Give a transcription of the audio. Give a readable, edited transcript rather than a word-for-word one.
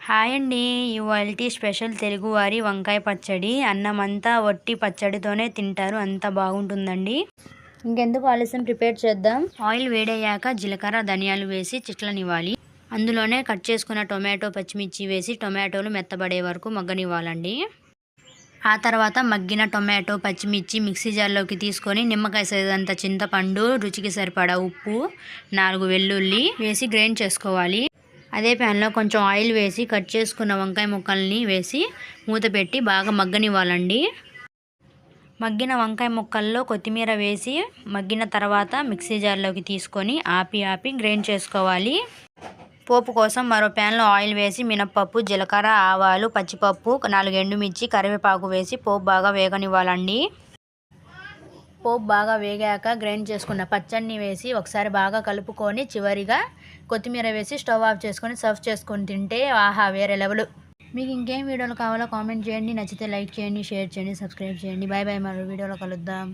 Hi అండి. ఇవాల్టి special తెలుగువారి వంకాయ పచ్చడి. అన్నమంతా వట్టి పచ్చడితోనే తింటారు, అంత బాగుంటుందండి. ఇంకెందుకు ఆలస్యం, ప్రిపేర్ చేద్దాం. ఆయిల్ వేడయ్యాక జీలకర్ర ధనియాలు వేసి చిట్లనివ్వాలి. అందులోనే కట్ చేసుకున్న టొమాటో పచ్చిమిర్చి వేసి టొమాటోలు మెత్తబడే వరకు మగ్గనివ్వాలండి. ఆ తర్వాత మగ్గిన టొమాటో పచ్చిమిర్చి మిక్సీ జార్లోకి తీసుకొని నిమ్మకాయ సైజంత చింతపండు, రుచికి సరిపడా ఉప్పు, 4 వెల్లుల్లి వేసి గ్రైండ్ చేసుకోవాలి. అదే ప్యాన్లో కొంచెం ఆయిల్ వేసి కట్ చేసుకున్న వంకాయ ముక్కల్ని వేసి మూత పెట్టి బాగా మగ్గనివ్వాలండి. మగ్గిన వంకాయ ముక్కల్లో కొత్తిమీర వేసి మగ్గిన తర్వాత మిక్సీ జార్లోకి తీసుకొని ఆపి గ్రైండ్ చేసుకోవాలి. పోపు కోసం మరో ప్యాన్లో ఆయిల్ వేసి మినప్పప్పు, జీలకర్ర, ఆవాలు, పచ్చిపప్పు, 4 ఎండుమిర్చి, కరివేపాకు వేసి పోపు బాగా వేగనివ్వాలండి. పోపు బాగా వేగాక గ్రైండ్ చేసుకున్న పచ్చడిని వేసి ఒకసారి బాగా కలుపుకొని చివరిగా కొత్తిమీర వేసి స్టవ్ ఆఫ్ చేసుకొని సర్వ్ చేసుకొని తింటే ఆహా వేరే లెవెల్. మీకు ఇంకేం వీడియోలు కావాలో కామెంట్ చేయండి. నచ్చితే లైక్ చేయండి, షేర్ చేయండి, సబ్స్క్రైబ్ చేయండి. బాయ్ బాయ్, మరో వీడియోలో కలుద్దాం.